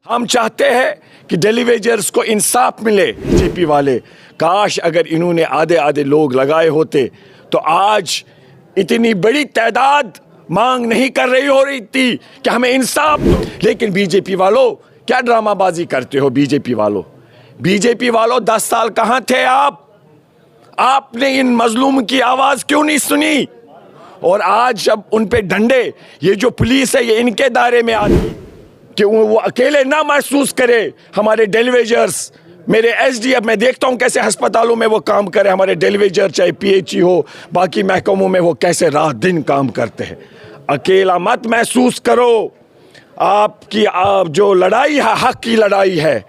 हम चाहते हैं कि डेलीवेजर्स को इंसाफ मिले। बीजेपी वाले काश अगर इन्होंने आधे आधे लोग लगाए होते तो आज इतनी बड़ी तादाद मांग नहीं कर रही हो रही थी कि हमें इंसाफ दो। लेकिन बीजेपी वालों क्या ड्रामाबाजी करते हो। बीजेपी वालों 10 साल कहां थे आप? आपने इन मजलूम की आवाज क्यों नहीं सुनी? और आज जब उन पे डंडे, ये जो पुलिस है ये इनके दायरे में आती कि वो अकेले ना महसूस करे। हमारे डेलीवेजर्स, मेरे एसडीएफ, मैं देखता हूं कैसे अस्पतालों में वो काम करे। हमारे डेलीवेजर चाहे पीएचई हो, बाकी महकमों में वो कैसे रात दिन काम करते हैं। अकेला मत महसूस करो। आपकी जो लड़ाई है हक की लड़ाई है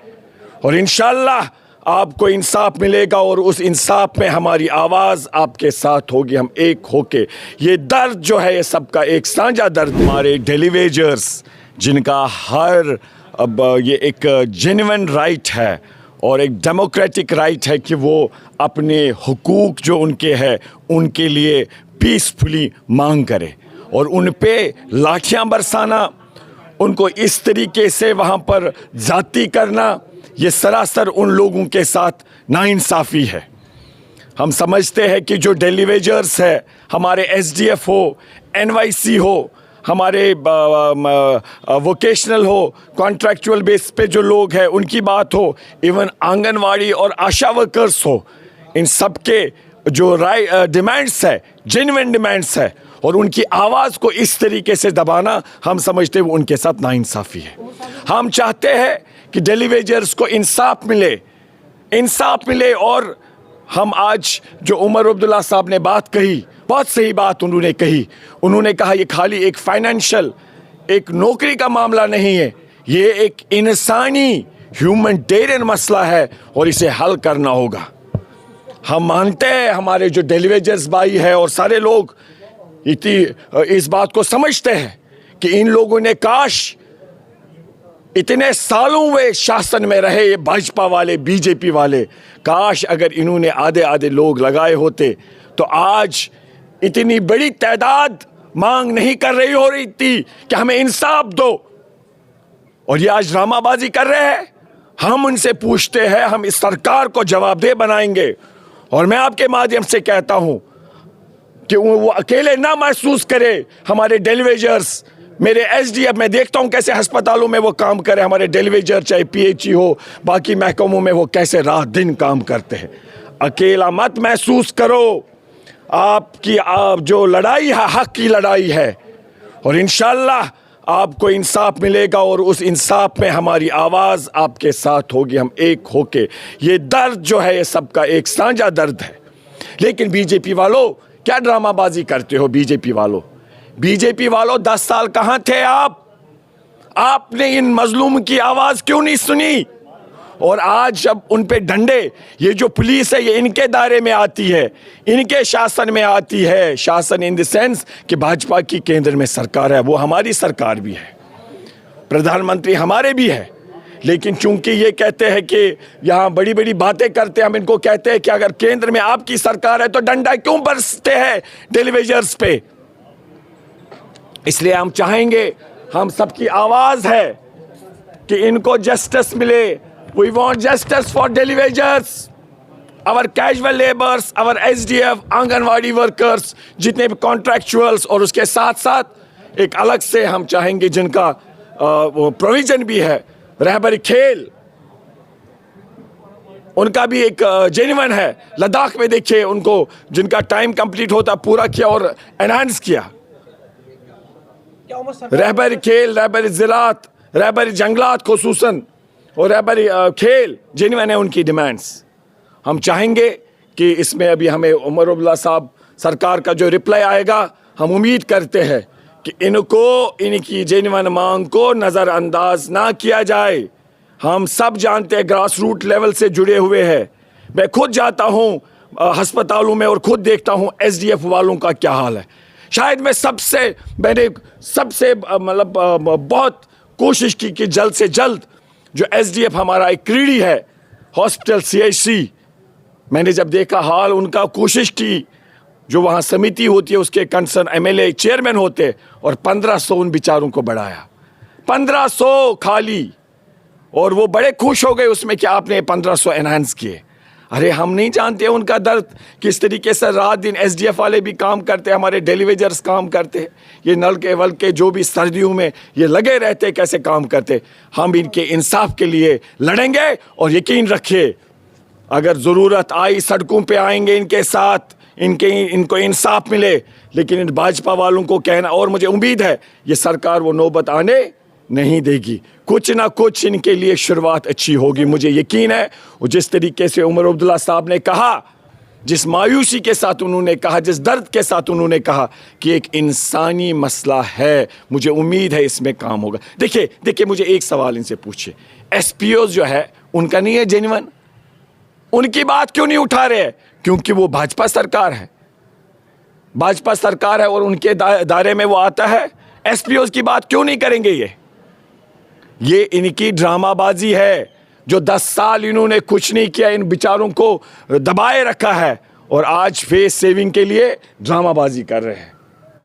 और इंशाअल्लाह आपको इंसाफ मिलेगा और उस इंसाफ में हमारी आवाज़ आपके साथ होगी। हम एक होके, ये दर्द जो है ये सबका एक साझा दर्द। हमारे डेलीवेजर्स जिनका हर अब ये एक जेन्युइन राइट है और एक डेमोक्रेटिक राइट है कि वो अपने हुकूक जो उनके हैं उनके लिए पीसफुली मांग करें और उन पे लाठियां बरसाना, उनको इस तरीके से वहाँ पर जाती करना, ये सरासर उन लोगों के साथ नाइंसाफ़ी है। हम समझते हैं कि जो डेलीवेजर्स है, हमारे एसडीएफ हो, एनवाईसी हो, हमारे वोकेशनल हो, कॉन्ट्रैक्चुअल बेस पे जो लोग हैं उनकी बात हो, इवन आंगनवाड़ी और आशा वर्कर्स हो, इन सब के जो डिमांड्स है, जेन्युइन डिमांड्स है और उनकी आवाज़ को इस तरीके से दबाना हम समझते हैं वो उनके साथ नाइंसाफ़ी है। हम चाहते हैं कि डेलीवेजर्स को इंसाफ मिले और हम आज जो उमर अब्दुल्ला साहब ने बात कही, बहुत सही बात उन्होंने कही। उन्होंने कहा ये खाली एक फाइनेंशियल, एक नौकरी का मामला नहीं है, ये एक इंसानी ह्यूमैनिटेरियन मसला है और इसे हल करना होगा। हम मानते हैं, हमारे जो डेलीवेजर्स भाई है और सारे लोग इस बात को समझते हैं कि इन लोगों ने काश इतने सालों वे शासन में रहे, ये भाजपा वाले, बीजेपी वाले, काश अगर इन्होंने आधे आधे लोग लगाए होते तो आज इतनी बड़ी तादाद मांग नहीं कर रही हो रही थी कि हमें इंसाफ दो। और ये आज ड्रामाबाजी कर रहे हैं। हम उनसे पूछते हैं, हम इस सरकार को जवाबदेह बनाएंगे और मैं आपके माध्यम से कहता हूं कि वो अकेले ना महसूस करे। हमारे डेलीवेजर्स, मेरे एसडीएफ, मैं देखता हूं कैसे अस्पतालों में वो काम करे। हमारे डेलीवेजर चाहे पीएचई हो, बाकी महकमों में वो कैसे रात दिन काम करते हैं। अकेला मत महसूस करो। आपकी जो लड़ाई है हक की लड़ाई है और इंशाअल्लाह आपको इंसाफ मिलेगा और उस इंसाफ में हमारी आवाज़ आपके साथ होगी। हम एक होके, ये दर्द जो है ये सबका एक साझा दर्द है। लेकिन बीजेपी वालों क्या ड्रामाबाजी करते हो। बीजेपी वालों 10 साल कहां थे आप? आपने इन मजलूम की आवाज क्यों नहीं सुनी? और आज जब उन पे डंडे, ये जो पुलिस है ये इनके दायरे में आती है, इनके शासन में आती है। शासन इन द सेंस कि भाजपा की केंद्र में सरकार है, वो हमारी सरकार भी है, प्रधानमंत्री हमारे भी है। लेकिन चूंकि ये कहते हैं कि यहाँ बड़ी बड़ी बातें करते हैं, हम इनको कहते हैं कि अगर केंद्र में आपकी सरकार है तो डंडा क्यों बरसते हैं डेलीवेजर्स पे? इसलिए हम चाहेंगे, हम सबकी आवाज है कि इनको जस्टिस मिले। We want justice for daily wagers, our casual labours, our SDF, anganwadi workers, जितने भी कॉन्ट्रैक्चुअल्स, और उसके साथ साथ एक अलग से हम चाहेंगे जिनका प्रोविजन भी है, रहबर खेल, उनका भी एक जेन्युइन है। लद्दाख में देखिए उनको, जिनका टाइम कंप्लीट होता पूरा किया और एनहांस किया। रहबर खेल, रहबर ज़राअत, रहबर जंगलात खुसूसन और रहबर खेल जेन्युइन है उनकी डिमांड्स। हम चाहेंगे कि इसमें अभी हमें उमर अब्दुल्ला साहब सरकार का जो रिप्लाई आएगा, हम उम्मीद करते हैं कि इनको, इनकी जेन्युइन मांग को नज़रअंदाज ना किया जाए। हम सब जानते हैं, ग्रास रूट लेवल से जुड़े हुए हैं। मैं खुद जाता हूँ अस्पतालों में और खुद देखता हूँ एसडीएफ वालों का क्या हाल है। शायद मैंने सबसे मतलब बहुत कोशिश की कि जल्द से जल्द जो एसडीएफ हमारा एक क्रीडी है, हॉस्पिटल सीएचसी, मैंने जब देखा हाल उनका, कोशिश की, जो वहाँ समिति होती है उसके कंसर्न एमएलए चेयरमैन होते, और 1500 उन बेचारों को बढ़ाया। 1500 खाली और वो बड़े खुश हो गए उसमें कि आपने 1500 एनहांस किए। अरे हम नहीं जानते उनका दर्द किस तरीके से रात दिन एसडीएफ वाले भी काम करते, हमारे डेलीवेजर्स काम करते, ये नल के वल के जो भी सर्दियों में ये लगे रहते कैसे काम करते। हम इनके इंसाफ के लिए लड़ेंगे और यकीन रखिए अगर ज़रूरत आई सड़कों पे आएंगे इनके साथ, इनको इंसाफ मिले। लेकिन इन भाजपा वालों को कहना, और मुझे उम्मीद है ये सरकार वो नौबत आने नहीं देगी, कुछ ना कुछ इनके लिए शुरुआत अच्छी होगी, मुझे यकीन है। और जिस तरीके से उमर अब्दुल्ला साहब ने कहा, जिस मायूसी के साथ उन्होंने कहा, जिस दर्द के साथ उन्होंने कहा कि एक इंसानी मसला है, मुझे उम्मीद है इसमें काम होगा। देखिए मुझे एक सवाल इनसे पूछिए, एसपीओ जो है उनका नहीं है जेन्युइन, उनकी बात क्यों नहीं उठा रहे? क्योंकि वो भाजपा सरकार है, भाजपा सरकार है और उनके दायरे में वो आता है। एसपीओ की बात क्यों नहीं करेंगे? ये इनकी ड्रामाबाजी है। जो 10 साल इन्होंने कुछ नहीं किया, इन बेचारों को दबाए रखा है और आज फेस सेविंग के लिए ड्रामाबाजी कर रहे हैं।